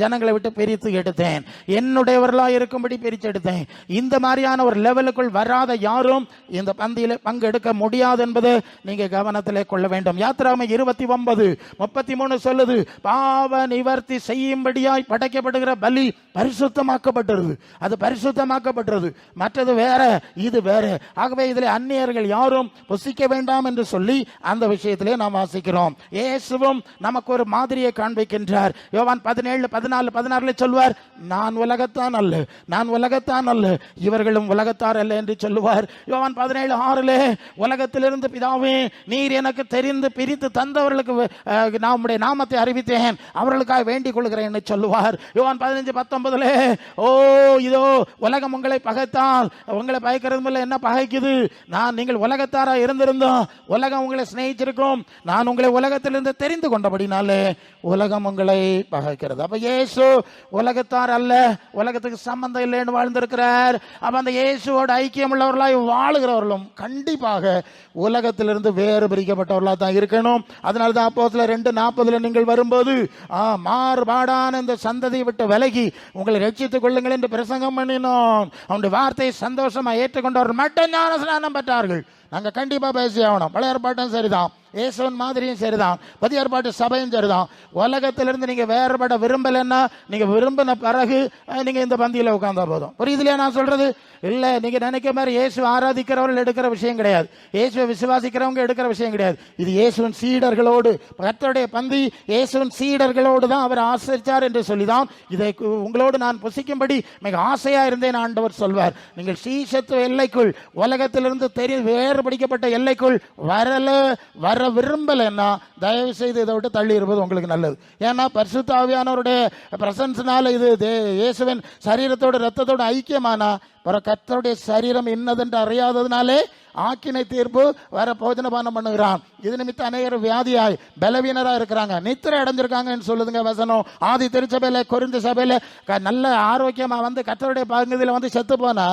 ஜனங்களை விட்டு பிரித்து எடுத்தேன், என்னுடையவர்களாய் இருக்கும்படி பிரித்து எடுத்தேன். இந்த மாதிரியான ஒரு லெவலுக்குள் வராத யாரும் இந்த பந்தியில பங்கெடுக்க முடியாது என்பது நீங்க கவனத்திலே கொள்ள வேண்டும். யாத்திராகமம் 29:33 சொல்லுது, பாவ நிவர்த்தி செய்யும்படியாய் படைக்கப்படுகிற பலி பரிசுத்தமாக்கப்பட்டது. அது பரிசுத்தமாக்கப்பட்டது, மற்றது வேற, இது வேற. ஆகவே இதில் அந்நியர்கள் யாரும் புசிக்க வேண்டாம் என்று சொல்லி அந்த விஷயத்திலே நாம் வாசிக்கிறோம். இயேசுவும் நமக்கு ஒரு மாதிரியை காண்பிக்கின்றார். யோவான் 17:14 சொல்வார், நான் உலகத்தான் அல்ல, நான் உலகத்தான் அல்ல, இவர்களும் உலகத்தார் அல்ல என்று சொல்லுவார். யோவான் 17:6 உலகத்திலிருந்து பிதாவே நீர் எனக்கு தெரிந்து பிரித்து தந்தவர்களுக்கு நம்முடைய நாமத்தை அறிவித்தேன், அவர்களுக்காக வேண்டிக் கொள்கிறேன் என்று சொல்லுவார். யோவான் 15:19 ஓ இதோ உலகம் உங்களை பகைத்தால் உங்களை பகைக்கிறது என்ன பகைக்குது, நீங்கள் உலகத்தாரா இருந்திருந்தோம் உலகம் உங்களை சிநேகிச்சிருக்கும், நான் உங்களை உலகத்திலிருந்து தெரிந்து கொண்டபடினாலே உலகம் உங்களை பகைக்கிறது. அப்ப இயேசு உலகத்தார் அல்ல, உலகத்துக்கு சம்பந்தம் இல்லைன்னு வாழ்ந்திருக்கிறார். அப்ப அந்த இயேசுவோட ஐக்கியம் உள்ளவர்களாய் வாழுகிறவர்களும் கண்டிப்பாக உலகத்திலிருந்து வேறு பிரிக்கப்பட்டவர்களாக தான் இருக்கணும். அதனால்தான் அப்போஸ்தலர் 2:40 நீங்கள் வரும்போது மாறுபாடான இந்த சந்ததியை விட்டு விலகி உங்களை ரட்சித்துக் கொள்ளுங்கள் என்று பிரசங்கம் பண்ணினோம். அவனுடைய வார்த்தையை சந்தோஷமா ஏற்றுக்கொண்டவர்கள் மட்டும் ஞான ஸ்நானம் பெற்றார்கள். நாங்கள் கண்டிப்பாக பேசி ஆகணும். பழைய ஏற்பாட்டும் சரிதான், இயேசுவின் மாதிரியும் சரிதான், புதிய ஏற்பாட்டு சபையும் சரிதான். உலகத்திலிருந்து நீங்க வேறுபட விரும்பலன்னா நீங்க விரும்பின பிறகு நீங்க இந்த பந்தியில உட்கார்ந்தா போதும். புரியுதுலையா நான் சொல்றது? இல்ல நீங்க நினைக்கிற மாதிரி இயேசு ஆராதிக்கிறவர்கள் எடுக்கிற விஷயம் கிடையாது, இயேசுவை விசுவாசிக்கிறவங்க எடுக்கிற விஷயம் கிடையாது. இது இயேசுவின் சீடர்களோடு, கர்த்தருடைய பந்தி இயேசுவின் சீடர்களோடு தான் அவர் ஆசரித்தார் என்று சொல்லிதான் இதை உங்களோடு நான் புசிக்கும்படி மிக ஆசையா இருந்தேன் ஆண்டவர் சொல்வார். நீங்கள் சீசத்துவ எல்லைக்குள், உலகத்திலிருந்து வேறுபடிக்கப்பட்ட எல்லைக்குள் வர விரும்பலைன்னா தயவு செய்து இதை விட்டு தள்ளி இருப்பது உங்களுக்கு நல்லது. ஏன்னா பரிசுத்த ஆவியானவருடைய பிரசன்ஸ்னால இது இயேசுவின் சரீரத்தோடு ரத்தத்தோடு ஐக்கியமானா கர்த்தருடைய சரீரம் இன்னதென்று அறியாததுனாலே ஆக்கினை தீர்ப்பு வர போஜனபானம் பண்ணுகிறான். இது நிமித்தம் அநேகர் வியாதியாய் பலவீனரா இருக்கிறாங்க, நித்திரை அடைஞ்சிருக்காங்கன்னு சொல்லுதுங்க வசனம். ஆதி திருச்சபையில கொரிந்து சபையில நல்ல ஆரோக்கியமா கர்த்தருடைய பகுதியில் செத்து போனா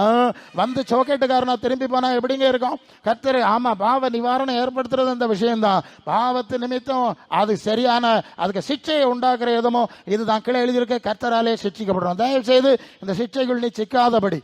சோக்கெட்டுக்காரனா திரும்பி போனா எப்படிங்க இருக்கும்? கர்த்தர் பாவ நிவாரணம் ஏற்படுத்துறது இந்த விஷயம்தான். பாவத்து நிமித்தம் அது சரியான அதுக்கு சிக்ஷையை உண்டாக்குற எதுமோ இதுதான் கீழே எழுதியிருக்க, கர்த்தராலே சிக்ஷிக்கப்படுறோம். தயவு செய்து இந்த சிக்ஷைகள் நீ சிக்காதபடி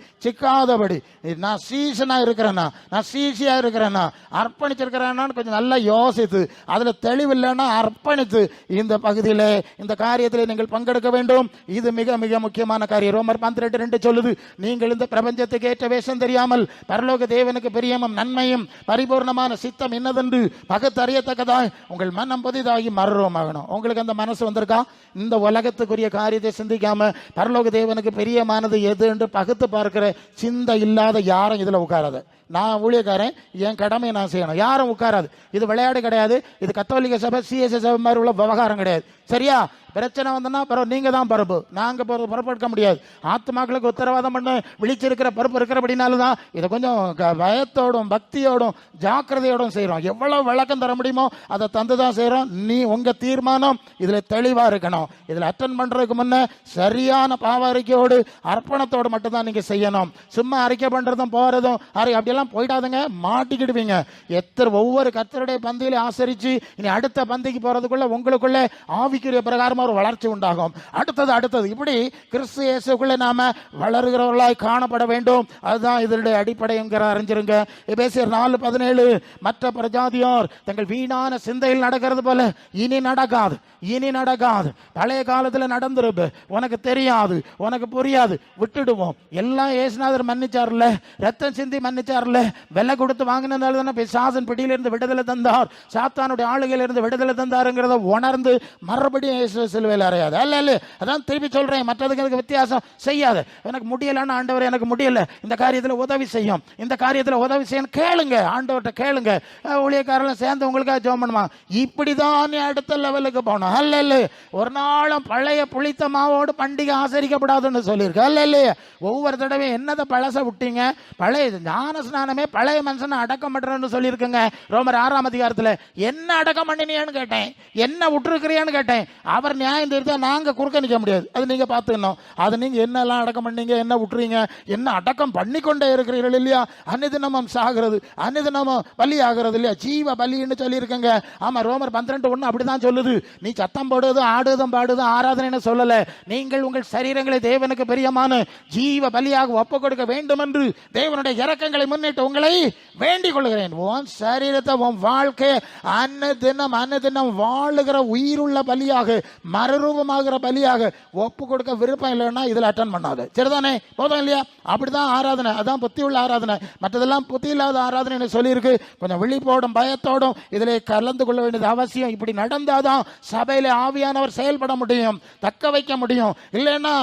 நான் சீசனா இருக்கிறேன்னா, நான் சீசியா இருக்கிறேன்னா, அர்ப்பணிச்சிருக்கிறேன்னு கொஞ்சம் நல்லா யோசித்து அதுல தெளிவில்லைன்னா அர்ப்பணித்து இந்த பகுதியில் இந்த காரியத்தில் நீங்கள் பங்கெடுக்க வேண்டும். இது மிக மிக முக்கியமான காரியம். ரோமர் 12:2 சொல்லுது, நீங்கள் இந்த பிரபஞ்சத்துக்கு ஏற்ற வேஷம் தெரியாமல் பரலோக தேவனுக்கு பிரியமும் நன்மையும் பரிபூர்ணமான சித்தம் இன்னதென்று பகுத்தறியத்தக்கதாய் உங்கள் மனம் புதிதாகி மறுரூபமாகணும். உங்களுக்கு அந்த மனசு வந்திருக்கா? இந்த உலகத்துக்குரிய காரியத்தை சிந்திக்காம பரலோக தேவனுக்கு பிரியமானது எது என்று பகுத்து பார்க்கிற சிந்தை இல்லாத யாரும் இதுல உட்காராது. நான் ஊழியக்காரன், என் கடமையை நான் செய்யணும், யாரும் உட்காராது. இது விளையாடு கிடையாது, இது கத்தோலிக்க சபை சிஎஸ்ஐ சபை மாதிரி உள்ள விவகாரம் கிடையாது. சரியா? பிரச்சனை வந்தனா நீங்க தான் பொறுப்பு, நாங்க பொறுப்பெடுக்க முடியாது. ஆத்மாக்களுக்கு உத்தரவாதம் பண்ண விழிச்சிருக்கிற பொறுப்பு இருக்கிறபடினால்தான் இதை கொஞ்சம் பயத்தோடும் பக்தியோடும் ஜாக்கிரதையோடும் செய்யறோம். எவ்வளவு விளக்கம் தர முடியுமோ அதை தந்துதான் செய்யறோம். நீ உங்க தீர்மானம் இதுல தெளிவா இருக்கணும். இதுல அட்டென்ட் பண்றதுக்கு முன்ன சரியான பாவ அறிக்கையோடு அர்ப்பணத்தோடு மட்டும்தான் நீங்க செய்யணும். சும்மா அறிக்கை பண்றதும் போறதும் அப்படியெல்லாம் போயிடாதுங்க, மாட்டிக்கிடுவீங்க. ஒவ்வொரு கர்த்தருடைய பந்தியில ஆசரிச்சு இனி அடுத்த பந்திக்கு போறதுக்குள்ள உங்களுக்குள்ள ஆவிக்குரிய பிரகாரமா ஒரு வளர்ச்சி உண்டாகும். அடுத்தது இப்படி கிறிஸ்து இயேசுக்குள்ளே நாம வளருகிறவர்களாய் காணப்பட வேண்டும். அதுதான் இதனுடைய அடிப்படை என்கிற அறிஞ்சிருங்க. எபேசியர் 4:17 மற்ற பிரஜாதியோர் தங்கள் வீணான சிந்தையில் நடக்கிறது போல இனி நடக்காது. பழைய காலத்தில் நடந்திருப்பு, உனக்கு தெரியாது, உனக்கு புரியாது, விட்டுடுவோம். எல்லாம் இயேசுநாதர் மன்னிச்சார்ல, ரத்தம் சிந்தி மன்னிச்சார்ல, விலை கொடுத்து வாங்கினதால தானே பிசாசின் பிடியிலிருந்து விடுதலை தந்தார், சாத்தானுடைய ஆளுகையிலிருந்து விடுதலை தந்தாருங்கிறத உணர்ந்து மறுபடியும் இயேசு சிலுவையில் அறையாது. அல்ல, அதான் திருப்பி சொல்றேன், மற்றதுக்கு வித்தியாசம் செய்யாது. எனக்கு முடியலன்னு ஆண்டவர் எனக்கு முடியல, இந்த காரியத்தில் உதவி செய்யும், இந்த காரியத்தில் உதவி செய்யணும், கேளுங்க, ஆண்டவர்கிட்ட கேளுங்க. ஊழியக்காரெல்லாம் சேர்ந்து உங்களுக்காக ஜெபம் பண்ணுமா. இப்படிதான் அடுத்த லெவலுக்கு போனோம். அல்ல, ஒரு நாளும் பழைய புளித்த மாவோடு பண்டிகை ஆசரிக்கப்படாதுன்னு சொல்லியிருக்கு. அல்ல, ஒவ்வொரு தடவையும் என்னதை பழச விட்டீங்க, பழைய ஞான ஸ்நானமே பழைய மனுஷனை அடக்கம் பண்றேன்னு சொல்லியிருக்குங்க. ரோமர் 6ஆம் அதிகாரத்தில் என்ன அடக்கம் பண்ணினியான்னு கேட்டேன், என்ன விட்டுருக்கிறியான்னு கேட்டேன். அவர் நியாயம் தெரிஞ்சா நாங்க குறுக்க நிற்க முடியாது, அது நீங்க பார்த்துக்கணும். அது நீங்க என்னெல்லாம் அடக்கம் பண்ணீங்க, என்ன விட்டுறீங்க, என்ன அடக்கம் பண்ணிக்கொண்டே இருக்கிறீர்கள் இல்லையா. அன்னிதினமும் சாகிறது, அன்னிதினமும் பலி ஆகிறது இல்லையா, ஜீவ பலின்னு சொல்லியிருக்கங்க. ஆமா, ரோமர் 12:1 அப்படிதான் சொல்லுது. நீ சத்தம் போடுவது, ஆடுவதும் பாடுவதும் ஆராதனை சொல்லல, நீங்கள் உங்கள் சரீரங்களை தேவனுக்கு பிரியமான ஜீவ பலியாக ஒப்பு கொடுக்க வேண்டும் என்று தேவனுடைய இரக்கங்களை முன்னிட்டு உங்களை வேண்டிக் கொள்கிறேன். உன் சரீரத்தை, உன் வாழ்க்கையை அன்னதினம் வாழுகிற உயிருள்ள பலியாக, மறுரூபமாகிற பலியாக ஒப்பு கொடுக்க விருப்பம் இல்லைன்னா இதில் அட்டன் பண்ணாது. சரிதானே, போதும் இல்லையா. அப்படிதான் ஆராதனை, அதான் புத்தி உள்ள ஆராதனை. மற்றதெல்லாம் புத்தி இல்லாத ஆராதனை சொல்லியிருக்கு. கொஞ்சம் விழிப்போடும் பயத்தோடும் இதில் கலந்து கொள்ள வேண்டியது அவசியம். இப்படி நடந்தாதான் சபையில ஆவியானவர் செயல்பட முடியும், தக்க வைக்க முடியும். இல்லைன்னா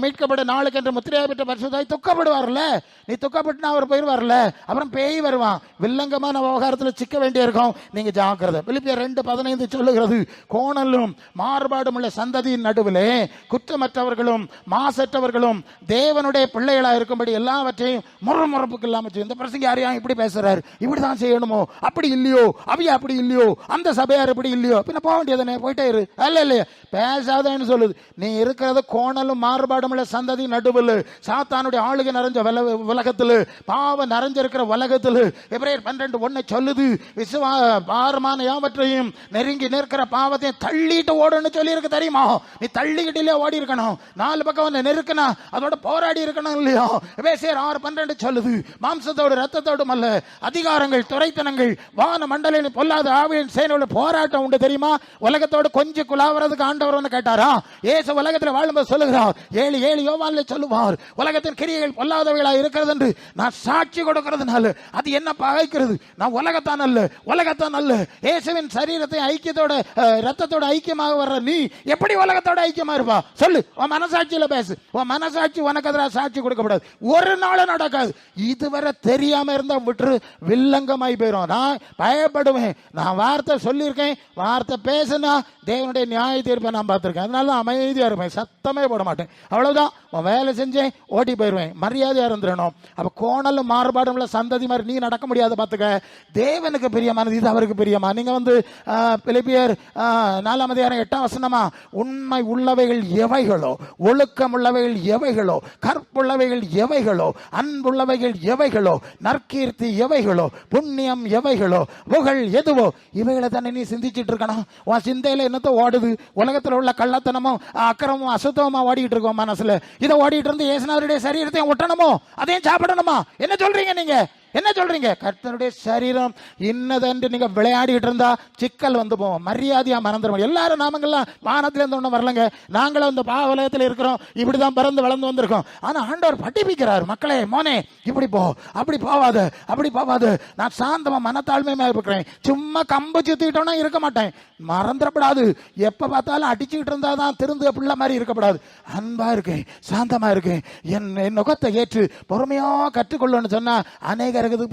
மீட்கப்பட நாளுக்கு என்று முத்திரையை பெற்ற பரிசுத்தாய் துக்கப்படுவார்ல, நீ துக்கப்பட்டுனா அவர் போயிடுவார்ல, அப்புறம் பேய் வருவான், வில்லங்கமான விவகாரத்தில் சிக்க வேண்டிய இருக்கும். நீங்க ஜாக்கிரதை. பிலிப்பியர் 2:15 சொல்லுகிறது, கோணலும் மாறுபாடும் உள்ள சந்ததியின் நடுவிலே குற்றமற்றவர்களும் மாசற்றவர்களும் தேவனுடைய பிள்ளைகளா இருக்கும்படி எல்லாவற்றையும் முறுமுறுப்புக்கு இல்லாம. இந்த பிரசங்க யாரையா இப்படி பேசுறாரு, இப்படிதான் செய்யணுமோ, அப்படி இல்லையோ, அவையா அப்படி இல்லையோ, அந்த சபையார் இப்படி இல்லையோ, பின்ன போக வேண்டியதானே, போயிட்டே இரு. அல்ல இல்லையா, பேசாதன்னு சொல்லுது. நீ இருக்கிறது கோணலும் மாறுபாடும் உள்ள சந்ததி நடுவில், சாத்தானுடைய ஆளுகை நிறைஞ்ச உலகத்தில், பாவம் நிறைஞ்சிருக்கிற உலகத்தில். எபிரேயர் 12:1 சொல்லுது, பாரமான யாவற்றையும் நெருங்கி நிற்கிற பாவத்தையும் தள்ளிட்டு ஓடுன்னு சொல்லி இருக்கு. தெரியுமா, நீ தள்ளிக்கிட்டே ஓடி இருக்கணும், 4 பக்கம் நெருக்கினா அதோட போராடி இருக்கணும் இல்லையா. எபேசியர் 6:12 சொல்லுது, மாம்சத்தோடு ரத்தத்தோடும் அல்ல, அதிகாரங்கள், துரைத்தனங்கள், வான மண்டலின் பொல்லாத ஆவியின் சேனையோட போராட்டம் உண்டு. தெரியுமா, உலகத்தோடு கொஞ்சம் குலாவறதுக்கு ஆண்டவர் வந்து கேட்டாரா. இயேசு உலகத்தில் வாழும்போது சொல்லுகிறார், 7 யோவான்ல சொல்லுவார், உலகத்தின் கிரியைகள் பொல்லாதவைகளா இருக்கிறது என்று நான் சாட்சி கொடுக்கிறதுனால அது என்ன பகைக்கிறது. நான் உலகத்தான் அல்ல, இயேசுவின் சரீரத்தை ஐக்கியத்தோட ரத்தத்தோட ஐக்கியமாக வர்ற நீ எப்படி உலகத்தோட ஐக்கியமா இருப்பா சொல்லு. உன் மனசாட்சியில பேசு. உன் மனசாட்சி உனக்கு எதிராக சாட்சி கொடுக்கப்படாது, ஒரு நாள் நடக்காது. இதுவரை தெரியாம இருந்தா விட்டு வில்லங்கமாய் போயிடும். நான் பயப்படுவேன். நான் வார்த்தை சொல்லியிருக்கேன், வார்த்தை பேசுனா தேவனுடைய நியாய தீர்ப்பை நான் பார்த்திருக்கேன். அதனால அமைதியா இருப்பேன், சத்தமே போட மாட்டேன். அவ்வளவுதான், வேலை செஞ்சேன், ஓடி போயிடுவேன், மரியாதையா இருந்துடணும். அப்ப கோணலும் மாறுபாடும் உள்ள சந்ததி மாதிரி நீ நடக்க முடியாது. பார்த்துக்க, தேவனுக்கு பிரியமானது இது அவருக்கு பிரியமா. நீங்க பிலிப்பியர் 4ஆம் அதிகாரம் 8ஆம் வசனமா, உண்மை உள்ளவைகள் எவைகளோ, ஒழுக்கம் உள்ளவைகள் எவைகளோ, கற்புள்ளவைகள் எவைகளோ, அன்புள்ளவைகள் எவைகளோ, நற்கீர்த்தி எவைகளோ, புண்ணியம் எவைகளோ, புகழ் எதுவோ, இவைகளை தானே நீ சிந்திச்சுட்டு இருக்கணும். உன் சிந்தையில என்னத்த ஓடுது? உலகத்தில் உள்ள கள்ளத்தனமும் அக்கிரமும் அசுத்தமா ஓடிட்டு இருக்கோம் மனசுல. இதை ஓடிட்டு இருந்து இயேசுநாதருடைய சரீரத்தையும் ஒட்டணுமோ, அதையும் சாப்பிடணுமா? என்ன சொல்றீங்க நீங்க? என்ன சொல்றீங்க? கர்த்தருடைய சரீரம் இன்னதென்று நீங்க விளையாடிட்டு இருந்தா சிக்கல் வந்து போவோம், மரியாதையா மறந்துடும். எல்லாரும் நாமங்கள்லாம் வானத்துல இருந்து ஒண்ணு வரலங்க, நாங்களும் இந்த பாவலயத்தில் இருக்கிறோம், இப்படிதான் பிறந்து வளர்ந்து வந்திருக்கோம். ஆனா ஆண்டவர் படிப்பிக்கிறார், மக்களே, மோனே இப்படி போ, அப்படி போவாது. நான் சாந்தமா மனத்தாழ்மையா இருக்கிறேன், சும்மா கம்பு சுத்திட்டோம்னா இருக்க மாட்டேன். மறந்துடப்படாது, எப்ப பார்த்தாலும் அடிச்சுக்கிட்டு இருந்தாதான் திருந்து பிள்ளை மாதிரி இருக்கப்படாது. அன்பா இருக்கேன், சாந்தமா இருக்கேன், என் நுகத்தை ஏற்று பொறுமையா கற்றுக்கொள்ளணும்னு சொன்னா அநேகருக்கு அது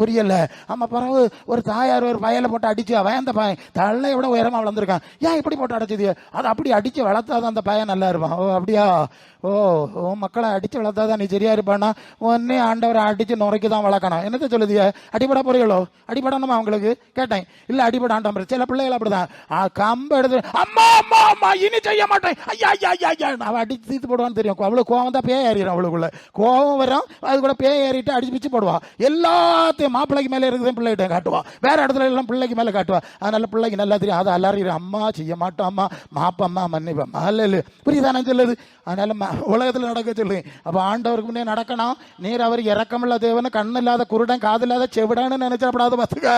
புரியல. ஆமா, பிறகு ஒரு தாயார் ஒரு பயலை போட்டு அடிச்சு, அவன் அந்த பையன் தள்ளை விட உயரமா வளர்ந்துருக்கான், ஏன் இப்படி போட்டு அடிச்சது? அது அப்படி அடிச்சு வளர்த்தாதான் அந்த பையன் நல்லா இருப்பான். ஓ அப்படியா, மக்களை அடிச்சு வளர்த்தாதான் நீ சரியா இருப்பானா? உடனே ஆண்டவரை அடிச்சு நுரைக்கு தான் வளர்க்கணும். என்னத்த சொல்லுதிய? அடிபட போறீங்களோ? அடிபடணுமா அவங்களுக்கு கேட்டேன். இல்ல அடிபட ஆண்டாம். சில பிள்ளைகள் அப்படிதான், கம்பு எடுத்து அம்மா அம்மா அம்மா இனி செய்ய மாட்டேன், ஐயா ஐயா ஐயா, அவன் அடிச்சு தீர்த்து போடுவான்னு தெரியும். அவ்வளவு கோவம் தான் பேய் ஏறிடும், அவளுக்குள்ள கோவம் வரும், அது கூட பேய் ஏறிட்டு அடிச்சு பிச்சு போடுவா. எல்லாத்தையும் மாப்பிள்ளைக்கு மேலே இருக்குது பிள்ளைகிட்ட காட்டுவா, வேற இடத்துல எல்லாம் பிள்ளைக்கு மேலே காட்டுவா. அதனால பிள்ளைக்கு நல்லா தெரியும், அதை எல்லாரும் அம்மா செய்ய மாட்டோம், அம்மா மாப்பம்மா மன்னிப்பம்மா அல்ல, புரியுதானே சொல்லுது. அதனால உலகத்தில் நடக்க சொல்லு. அப்போ ஆண்டவருக்கு முன்னே நடக்கணும். நீர் அவர் இறக்கமில்ல தேவனு, கண்ணு இல்லாத குருடன், காது இல்லாத செவிடான்னு நினைச்சப்படாத பார்த்துக்க.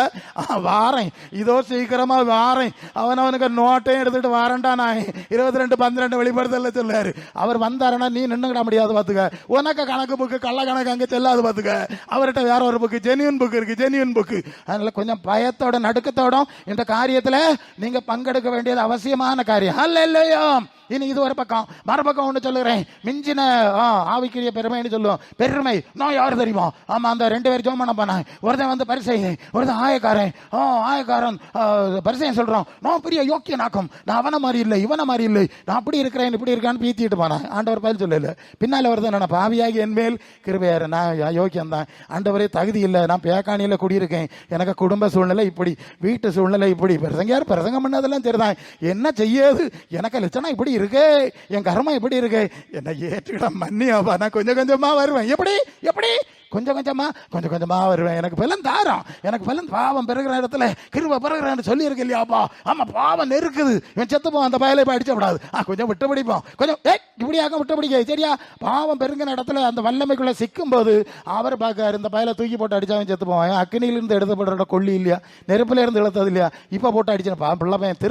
வாரேன், இதோ சீக்கிரமா வாரேன், அவனுக்கு நோட்டையும் எடுத்துட்டு வாரண்டா. நான் 22:12 வெளிப்படுத்தல சொல்லாரு. அவர் வந்தாருன்னா நீ நின்னுக்கிட முடியாது பார்த்துக்க. உனக்கு கணக்கு புக்கு கள்ள கணக்கு அங்கே செல்லாது பார்த்துக்க. அவர்கிட்ட வேற ஒரு புக்கு, ஜெனியூன் புக்கு இருக்கு, ஜெனியூன் புக்கு. அதனால கொஞ்சம் பயத்தோட நடுக்கத்தோட இந்த காரியத்துல நீங்க பங்கெடுக்க வேண்டியது அவசியமான காரியம். அல்லேலூயா. இனி இது ஒரு பக்கம். மறுபக்கம் ஒன்று சொல்லுறேன், மிஞ்சின ஆவிக்குரிய பெருமைன்னு சொல்லுவோம். பெருமை நான் யாரு தெரியுமா? ஆமா, அந்த 2 பேர் ஜோமனம் பண்ணாங்க. ஒருத்தன் வந்து பரிசெய்யன், ஒருத்தன் ஆயக்காரன். ஆயக்காரன் பரிசெய்யன் சொல்றான், நான் பெரிய யோக்கிய நாக்கம், நான் அவனை மாதிரி இல்லை, இவனை மாதிரி இல்லை, நான் அப்படி இருக்கிறேன் இப்படி இருக்கான்னு பீத்திட்டு போனான். ஆண்டவர் பதில் சொல்லல. பின்னால வருது, நான் பாவியாகி என் மேல் கிருபையாரு, நான் யோக்கியம் தான், ஆண்டவரே தகுதி இல்லை, நான் பேக்கானியில குடியிருக்கேன், எனக்கு குடும்ப சூழ்நிலை இப்படி, வீட்டு சூழ்நிலை இப்படி. பிரசங்கார் பிரசங்கம் பண்ணதெல்லாம் சரிதான், என்ன செய்யாது, எனக்கு லட்சணம் இப்படி இருக்கு, என் கர்மம் இப்படி இருக்கு, என்ன ஏற்றுக்கிட மன்னியாப்பா, நான் கொஞ்சம் கொஞ்சமா வருவேன். எப்படி எப்படி கொஞ்சம் கொஞ்சமா வருவேன். எனக்கு பலன் தாரம், எனக்கு பலன் பாவம் பெருகிற இடத்துல கிருபை பெருகிறேன்னு சொல்லி இருக்கு இல்லையாப்பா. ஆமா, பாவம் நெருக்குது, இவன் செத்துப்போம், அந்த பயலை போய் அடிச்ச கூடாது, கொஞ்சம் விட்டு பிடிப்போம், கொஞ்சம் இப்படியாக விட்டு பிடிக்க. சரியா? பாவம் பெருங்கின இடத்துல அந்த வல்லமைக்குள்ள சிக்கும் போது அவர் பார்க்காரு, இந்த பயலை தூக்கி போட்டு அடிச்சாவன் செத்து போவான். அக்னியிலிருந்து எடுத்தப்படுற கொல்லி இல்லையா, நெருப்புல இருந்து இழுத்தது இல்லையா, இப்ப போட்டு அடிச்சா பிள்ளை பையன்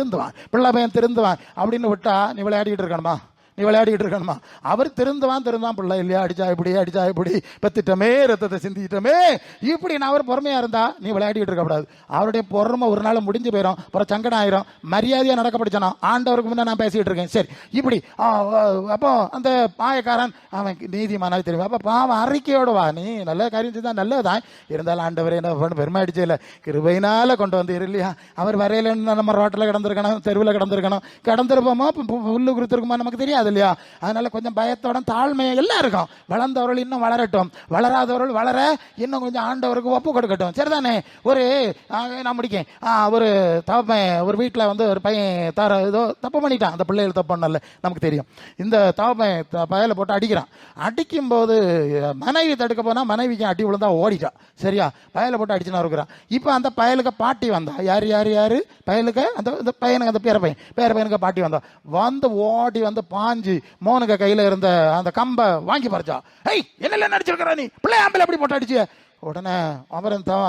திருந்துவான் அப்படின்னு விட்டா நீ விளையாடிட்டு இருக்கணுமா? நீ விளையாடிட்டு இருக்கணுமா? அவர் திருந்துவான் பிள்ளை இல்லையா, அடிச்சா இப்படி பெத்துட்டமே, ரத்தத்தை சிந்திட்டமே, இப்படி நான் அவர் பொறுமையா இருந்தா நீ விளையாடிட்டு இருக்க கூடாது. அவருடைய பொறுமை ஒரு நாள் முடிஞ்சு போயிடும், அப்புறம் சங்கடம் ஆயிரும். மரியாதையா நடக்கப்படிச்சானா ஆண்டவருக்கு முன்ன நான் பேசிட்டு இருக்கேன். சரி, இப்படி அப்போ அந்த பாயக்காரன் அவன் நீதிமானாய் தெரியும். அப்ப பாவம் அறிக்கையோடு வா, நீ நல்ல காரியம் செய்தா நல்லதுதான், இருந்தாலும் ஆண்டவர் என்ன பெருமை அடிச்சே இல்லை, கிருபையினால கொண்டு வந்து இல்லையா. அவர் வரையில நம்ம ரோட்டில் கிடந்திருக்கணும், தெருவில் கிடந்திருப்போமோ, புல்லு குறித்திருக்குமா நமக்கு தெரியாது இல்லையா. அதனால கொஞ்சம் பயத்தோட தாழ்மையை எல்லாம் இருக்கும். வளர்ந்தவர்கள் இன்னும் வளரட்டும், வளராதவர்கள் வளர இன்னும் கொஞ்சம் ஆண்டவருக்கு ஒப்பு கொடுக்கட்டும். சரிதானே? ஒரு நான் முடிக்கேன். ஒரு தப்பையன் ஒரு வீட்டில் வந்து ஒரு பையன் ஏதோ தப்பு பண்ணிட்டான். அந்த பிள்ளைகள் தப்பு பண்ணல, நமக்கு தெரியும். இந்த தப்பையன் பயலை போட்டு அடிக்கிறான். அடிக்கும் போது மனைவி தடுக்க போனா மனைவிக்கு அடி விழுந்தா ஓடிட்டான். சரியா? பயலை போட்டு அடிச்சுனா இருக்கிறான். இப்ப அந்த பயலுக்கு பாட்டி வந்தா, யாரு பயலுக்கு அந்த பையனுக்கு, அந்த பேரப்பையனுக்கு பாட்டி வந்தா, வந்து ஓடி வந்து பாஞ்சு மோனுக்கு கையில இருந்த அந்த கம்பை வாங்கி பறிச்சா. ஏய், என்ன நடிச்சிருக்கிற நீ, பிள்ளை ஆம்பளை எப்படி போட்டு அடிச்சு? உடனே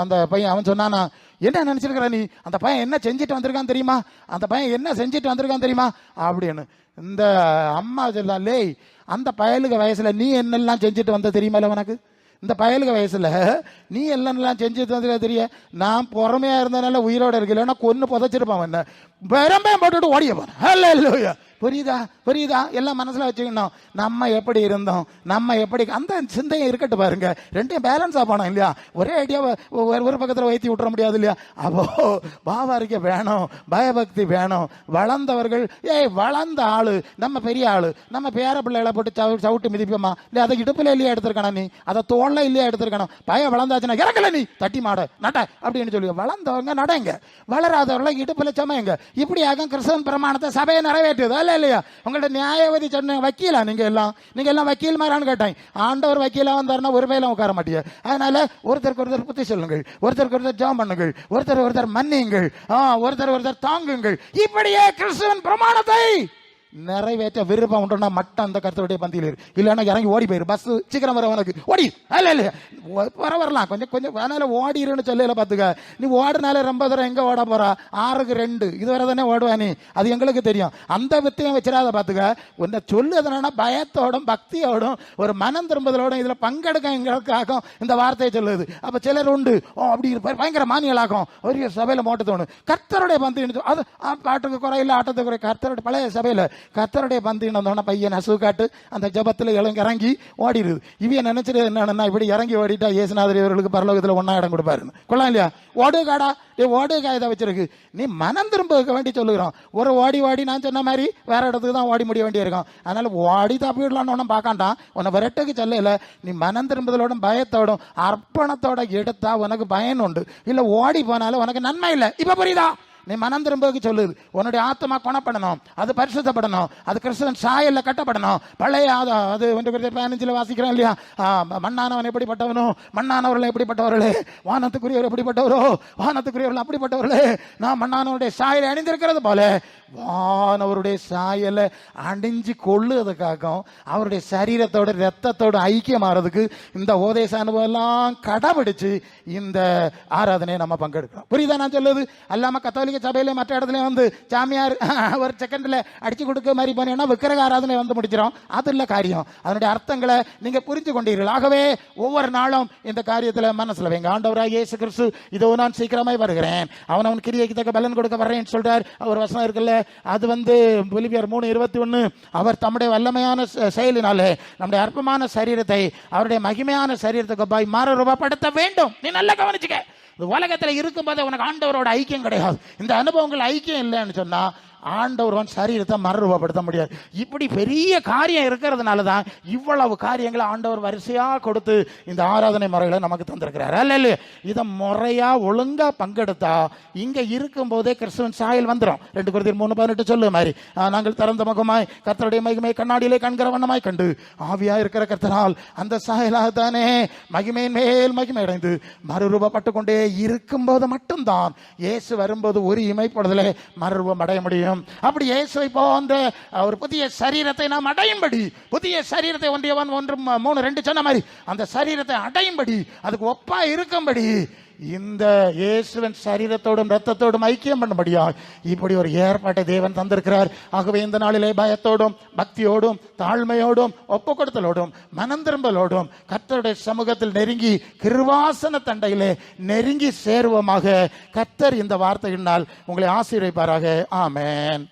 அந்த பையன் அவன் சொன்னானா, என்ன நினைச்சிருக்கிற நீ, அந்த பையன் என்ன செஞ்சுட்டு வந்திருக்கான் தெரியுமா, அந்த பையன் என்ன செஞ்சுட்டு வந்திருக்கான் தெரியுமா அப்படின்னு. இந்த அம்மா சொல்லலாம், லே அந்த பயலுக்கு வயசுல நீ என்னெல்லாம் செஞ்சுட்டு வந்த தெரியுமா உனக்கு? இந்த பயலுக்கு வயசுல நீ எல்லாம் செஞ்சுட்டு வந்தா தெரிய, நான் பொறுமையா இருந்தனால உயிரோட இருக்கல, கொன்னு புதைச்சிருப்பான், என்ன பெரம்பையும் போட்டுட்டு ஓடிய போறேன். ஹல்லேலூயா. புரியுதா? எல்லாம் மனசுல வச்சுக்கணும். நம்ம எப்படி இருந்தோம், நம்ம எப்படி, அந்த சிந்தையை இருக்கட்டு பாருங்க. ரெண்டையும் பேலன்ஸா போனோம் இல்லையா. ஒரே ஐடியா ஒரு பக்கத்துல வைத்தி விட்டுற முடியாது இல்லையா. அப்போ பாவாரிக்க வேணும், பயபக்தி வேணும். வளர்ந்தவர்கள், வளர்ந்த ஆளு, நம்ம பெரிய ஆளு, நம்ம பேர பிள்ளைகளை போட்டு சவுட்டு மிதிப்போமா இல்லையா? அதை இடுப்புல இல்லையா எடுத்திருக்கணும், நீ அதை தோல்ல இல்லையா எடுத்திருக்கணும். பயம் வளர்ந்தாச்சுன்னா இறங்கல, நீ தட்டி மாட நட அப்படின்னு சொல்லி வளர்ந்தவங்க நடங்க, வளராதவர்களை இடுப்புல சமையுங்க. இப்படியாக கிறிஸ்தவன் பிரமாணத்தை சபையை நிறைவேற்றுது இல்லையா. உங்கள்ட்ட நியாயவாதி சொன்ன வக்கீலா நீங்க எல்லாம் வக்கீல் மாதிரின்னு கேட்டேன். ஆண்டவர் வக்கீலா வந்தாருன்னா ஒரு வேலை உட்கார மாட்டீங்க. அதனால ஒருத்தருக்கு ஒருத்தர் புத்தி சொல்லுங்கள், ஒருத்தருக்கு ஒருத்தர் ஜெபம் பண்ணுங்கள், ஒருத்தர் மன்னியுங்கள், ஒருத்தர் தாங்குங்கள். இப்படியே கிறிஸ்துவின் பிரமாணத்தை நிறைவேற்ற விருப்பம் உண்டுனா மட்டும் அந்த கர்த்தருடைய பந்தியில் இரு, இல்லைன்னா இறங்கி ஓடி போயிரு. பஸ் சீக்கிரம் வர உனக்கு ஓடி இல்ல வரலாம், கொஞ்சம் அதனால ஓடிருன்னு சொல்லல. பாத்துக்க, நீ ஓடுனால ரொம்ப தூரம் எங்க ஓட போறா, 6-2 இதுவரை தானே ஓடுவா நீ, அது எங்களுக்கு தெரியும். அந்த வித்தையும் வச்சிடாத. பாத்துக்க, உன்னை சொல்லுதுன்னா பயத்தோடும் பக்தியோடும் ஒரு மனம் திரும்புதலோடும் இதுல பங்கெடுக்க எங்களுக்காகும் இந்த வார்த்தையை சொல்லுது. அப்ப சிலர் உண்டு அப்படி பயங்கர மானியலாகும், ஒரு சபையில மோட்டு தோணும். கர்த்தருடைய பந்தி அது பாட்டுக்கு குறையில ஆட்டத்துக்கு குறை. கர்த்தருடைய பழைய சபையில கர்த்தருடைய பந்தின்னு வந்தோன்னா பையன் அசு காட்டு அந்த ஜபத்தில் இறங்கி ஓடிடுது. இவைய நினைச்சிட்டு என்னன்னா, இப்படி இறங்கி ஓடிட்டா இயேசுநாதர் இவர்களுக்கு பரலோகத்தில் ஒன்னா இடம் கொடுப்பாருன்னு கொள்ளலாம் இல்லையா. ஓடுகாடா ஓடுகா இதை வச்சிருக்கு. நீ மனம் திரும்ப வேண்டி சொல்லுகிறோம். ஒரு ஓடி நான் சொன்ன மாதிரி வேற இடத்துக்கு தான் ஓடி முடிய வேண்டியிருக்கும். அதனால ஓடி தப்பிடலான்னு ஒன்றும் பார்க்காண்டான், உன்னை விரட்டுக்கு சொல்லல. நீ மனம் திரும்புதலோடும் பயத்தோடும் அர்ப்பணத்தோட எடுத்தா உனக்கு பயன் உண்டு. இல்ல ஓடி போனாலும் உனக்கு நன்மை இல்லை. இப்ப புரியுதா? நீ மனம் திரும்புக்கு சொல்லுது. உன்னுடைய ஆத்மா குணப்படணும், அது பரிசுத்தப்படணும், அது கிறிஸ்துவின் சாயல்ல கட்டப்படணும். பழைய அது 1 வாசிக்கிறோம் இல்லையா? மண்ணானவன் எப்படிப்பட்டவனோ மண்ணானவர்கள் எப்படிப்பட்டவர்களே, வானத்துக்குரியவர் எப்படிப்பட்டவரோ வானத்துக்குரியவர்கள் அப்படிப்பட்டவர்களே. நான் மண்ணானவருடைய சாயலை அணிந்திருக்கிறது போல வானவருடைய சாயலை அணிஞ்சு கொள்ளுவதற்காகவும் அவருடைய சரீரத்தோட ரத்தத்தோட ஐக்கியமாறதுக்கு இந்த உபதேச அனுபவம் எல்லாம் கடைபிடிச்சு இந்த ஆராதனையை நம்ம பங்கெடுக்கிறோம். புரியுதா நான் சொல்லுது? அல்லாம கத்தோலிக்க சபையில மற்ற இடத்துல வந்து சாமியார் ஒரு செகண்ட்ல அடிச்சு கொடுக்க மாதிரி பண்ணீங்கன்னா விக்கிரக ஆராதனை வந்து முடிச்சிடும். அது இல்ல காரியம். அதனுடைய அர்த்தங்களை நீங்க புரிஞ்சு கொண்டீர்கள். ஆகவே ஒவ்வொரு நாளும் இந்த காரியத்துல மனசுல வைங்க. ஆண்டவராகிய இயேசு கிறிஸ்து இதோ நான் சீக்கிரமாய் வருகிறேன், அவன் கிரியைக்கு தக்க பலன் கொடுக்க வர்றேன்னு சொல்றார். அவர் வசனம் இருக்குல்ல, அது வந்து பிலிப்பியர் 3:21. அவர் தம்முடைய வல்லமையான செயலினாலே நம்முடைய அற்பமான சரீரத்தை அவருடைய மகிமையான சரீரத்துக்கு பாய் மாறுரூபப்படுத்த வேண்டும். நீ நல்லா கவனிச்சுக்க. உலகத்தில் இருக்கும்போது உனக்கு ஆண்டவரோட ஐக்கியம் கிடையாது. இந்த அனுபவங்கள் ஐக்கியம் இல்லைன்னு சொன்னா ஆண்டவன் சரீரத்தை மறுரூபப்படுத்த முடியாது. இப்படி பெரிய காரியம் இருக்கிறதுனால தான் இவ்வளவு காரியங்களை ஆண்டவர் வரிசையா கொடுத்து இந்த ஆராதனை முறைகளை நமக்கு தந்திருக்கிறார். அல்ல, இதை முறையா ஒழுங்கா பங்கெடுத்தா இங்க இருக்கும் போதே கிறிஸ்துவின் சாயல் வந்துடும். 2 Corinthians 3:18 சொல்லு மாதிரி, நாங்கள் திறந்த முகமாய் கர்த்தருடைய மகிமை கண்ணாடியிலே கண்கிற வண்ணமாய் கண்டு ஆவியா இருக்கிற கர்த்தரால் அந்த சாயலாகத்தானே மகிமையின் மேல் மகிமை அடைந்து மறுரூபப்பட்டு கொண்டே இருக்கும் போது மட்டும்தான் இயேசு வரும்போது ஒரு இமைப்படுதலே மறுரூபம் அடைய முடியும். அப்படி இயேசுவை போன்ற ஒரு புதிய சரீரத்தை நாம் அடையும்படி, புதிய சரீரத்தை 1:3 சொன்ன மாதிரி அந்த சரீரத்தை அடையும்படி, அதுக்கு ஒப்பா இருக்கும்படி இந்த இயேசுவின் சரீரத்தோடும் ரத்தத்தோடும் ஐக்கியம் பண்ணும்படியா இப்படி ஒரு ஏற்பாட்டை தேவன் தந்திருக்கிறார். ஆகவே இந்த நாளிலே பயத்தோடும் பக்தியோடும் தாழ்மையோடும் ஒப்பு கொடுத்தலோடும் மனம் திரும்பலோடும் கர்த்தருடைய சமூகத்தில் நெருங்கி கிருபாசன தண்டையிலே நெருங்கி சேருவோமாக. கர்த்தர் இந்த வார்த்தையினால் உங்களை ஆசீர்வதிப்பாராக. ஆமென்.